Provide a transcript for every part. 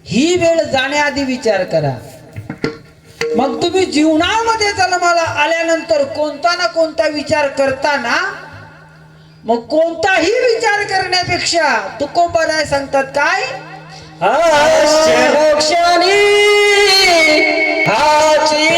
ही वेळ जाण्याआधी विचार करा. मग तुम्ही जीवनामध्ये जन्माला आल्यानंतर कोणता ना कोणता विचार करताना, मग कोणताही विचार करण्यापेक्षा तुकोबराय सांगतात काय, क्षणी हाची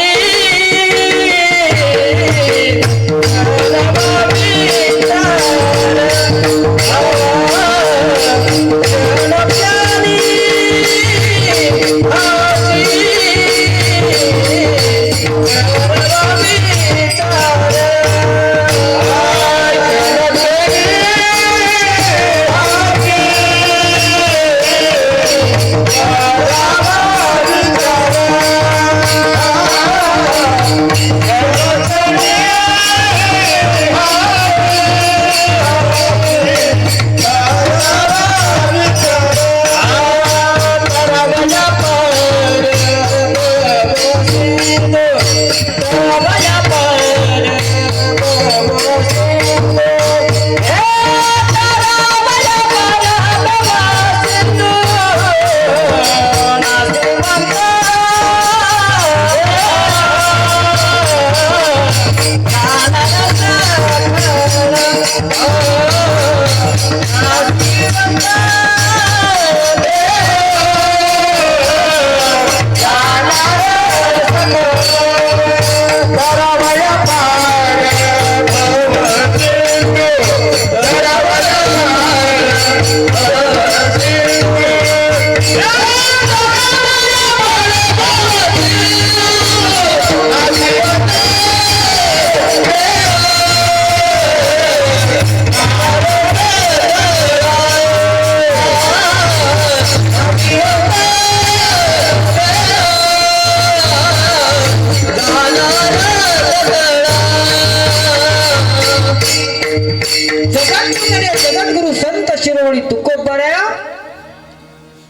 जगद्गुरु संत शिरोमणी तुकोबराया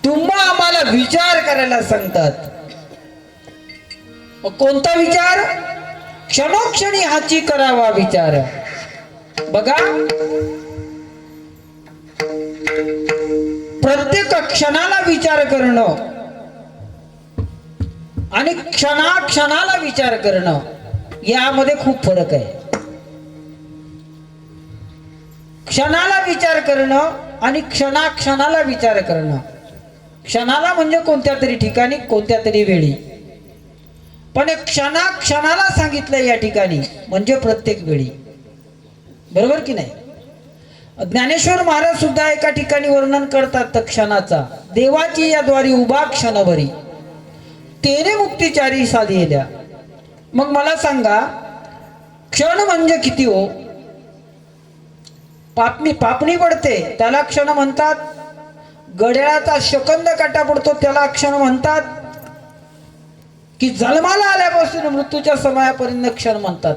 तुम्हा आम्हाला विचार करायला सांगतात. कोणता विचार? क्षणोक्षणी हाची करावा विचार. बघा, प्रत्येक क्षणाला विचार करणं आणि क्षणाला विचार करणं यामध्ये खूप फरक आहे. क्षणाला विचार करणं आणि क्षणाला विचार करणं. क्षणाला म्हणजे कोणत्या तरी ठिकाणी, कोणत्या तरी वेळी, पण क्षणाला सांगितलं या ठिकाणी म्हणजे प्रत्येक वेळी. बरोबर की नाही? ज्ञानेश्वर महाराज सुद्धा एका ठिकाणी वर्णन करतात क्षणाचा. देवाची या द्वारी उभा क्षणभरी तेने मुक्तिचारी साधिल्या. मग मला सांगा, क्षण म्हणजे किती हो? पापणी पडते त्याला क्षण म्हणतात. घड्याळाचा सेकंद काटा पडतो त्याला क्षण म्हणतात. की जन्माला आल्यापासून मृत्यूच्या समयापर्यंत क्षण म्हणतात.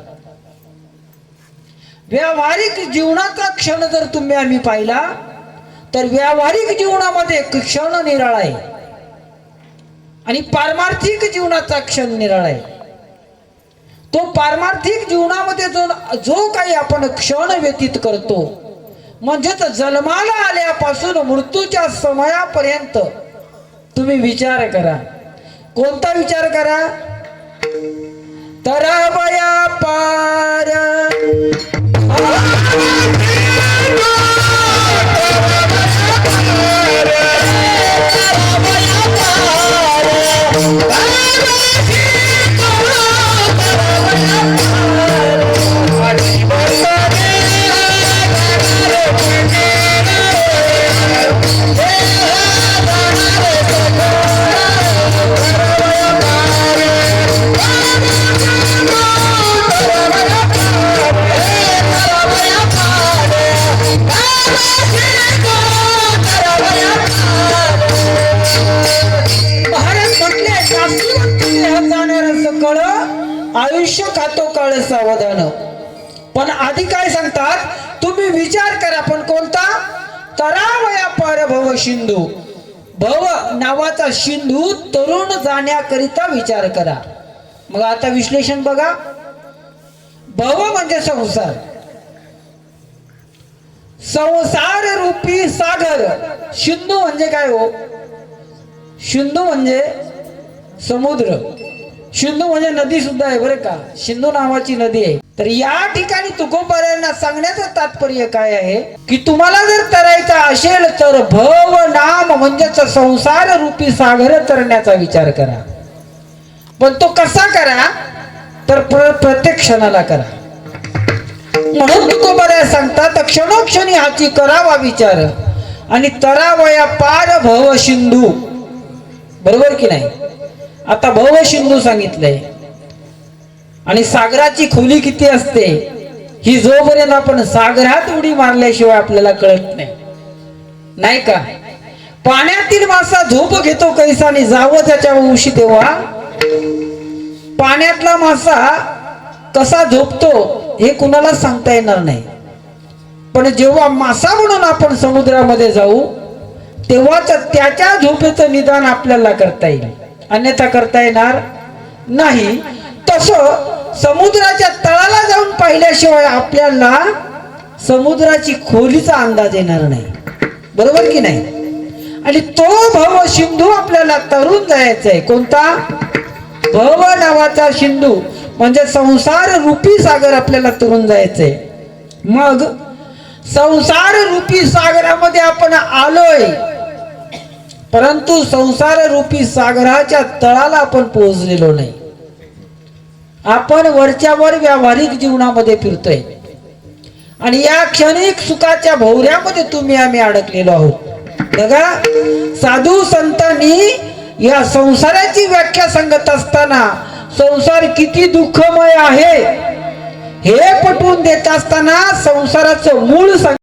व्यावहारिक जीवनाचा क्षण जर तुम्ही आम्ही पाहिला तर व्यावहारिक जीवनामध्ये क्षण निराळा आहे आणि पारमार्थिक जीवनाचा क्षण निराळा आहे. तो पारमार्थिक जीवनामध्ये जो काही आपण क्षण व्यतीत करतो, म्हणजेच जन्माला आल्यापासून मृत्यूच्या समयापर्यंत तुम्ही विचार करा. कोणता विचार करा? तरावया पार आयुष्य खातो काळ सावधान. पण आधी काय सांगतात? तुम्ही विचार करा. पण कोणता? तरावया पार भव सिंधू. भव नावाचा सिंधू तरुण जाण्याकरिता विचार करा. मग आता विश्लेषण बघा. भव म्हणजे संसार, संसार रूपी सागर. सिंधू म्हणजे काय हो? सिंधू म्हणजे समुद्र, सिंधू म्हणजे नदी सुद्धा आहे बरं का, सिंधू नावाची नदी आहे. तर या ठिकाणी तुकोबारायांना सांगण्याचं तात्पर्य काय आहे की तुम्हाला जर तरायचा असेल तर भव नाम म्हणजेच संसार रूपी सागर तरण्याचा विचार करा. पण तो कसा करा तर प्रत्येक क्षणाला करा. म्हणून तुकोबाराय सांगतात क्षणोक्षणी हाची करावा विचार आणि तरावया पार भव सिंधू. बरोबर की नाही. आता भव सिंधू सांगितलंय आणि सागराची खोली किती असते ही जोपर्यंत आपण सागरात उडी मारल्याशिवाय आपल्याला कळत नाही, नाही का. पाण्यातील मासा झोप घेतो कैसा आणि जावं त्याच्या उशी तेव्हा पाण्यातला मासा कसा झोपतो हे कुणाला सांगता येणार नाही. पण जेव्हा मासा म्हणून आपण समुद्रामध्ये जाऊ तेव्हाच त्याच्या झोपेचं निदान आपल्याला करता येईल, अन्यथा करता येणार नाही. तसं समुद्राच्या तळाला जाऊन पाहिल्याशिवाय आपल्याला समुद्राची खोलीचा अंदाज येणार नाही. बरोबर की नाही. आणि तो भव सिंधू आपल्याला तरून जायचा आहे. कोणता भव नावाचा सिंधू म्हणजे संसार रूपी सागर आपल्याला तरून जायचंय. मग संसार रूपी सागरामध्ये आपण आलोय परंतु संसार रूपी सागराच्या तळाला आपण पोहोचलेलो नाही. आपण वरच्या वर व्यावहारिक जीवनामध्ये फिरतोय आणि या क्षणिक सुखाच्या भोवऱ्यामध्ये तुम्ही आम्ही अडकलेलो आहोत. बघा साधू संतांनी या संसाराची व्याख्या सांगत असताना संसार किती दुःखमय आहे हे पटवून देत असताना संसाराचं मूळ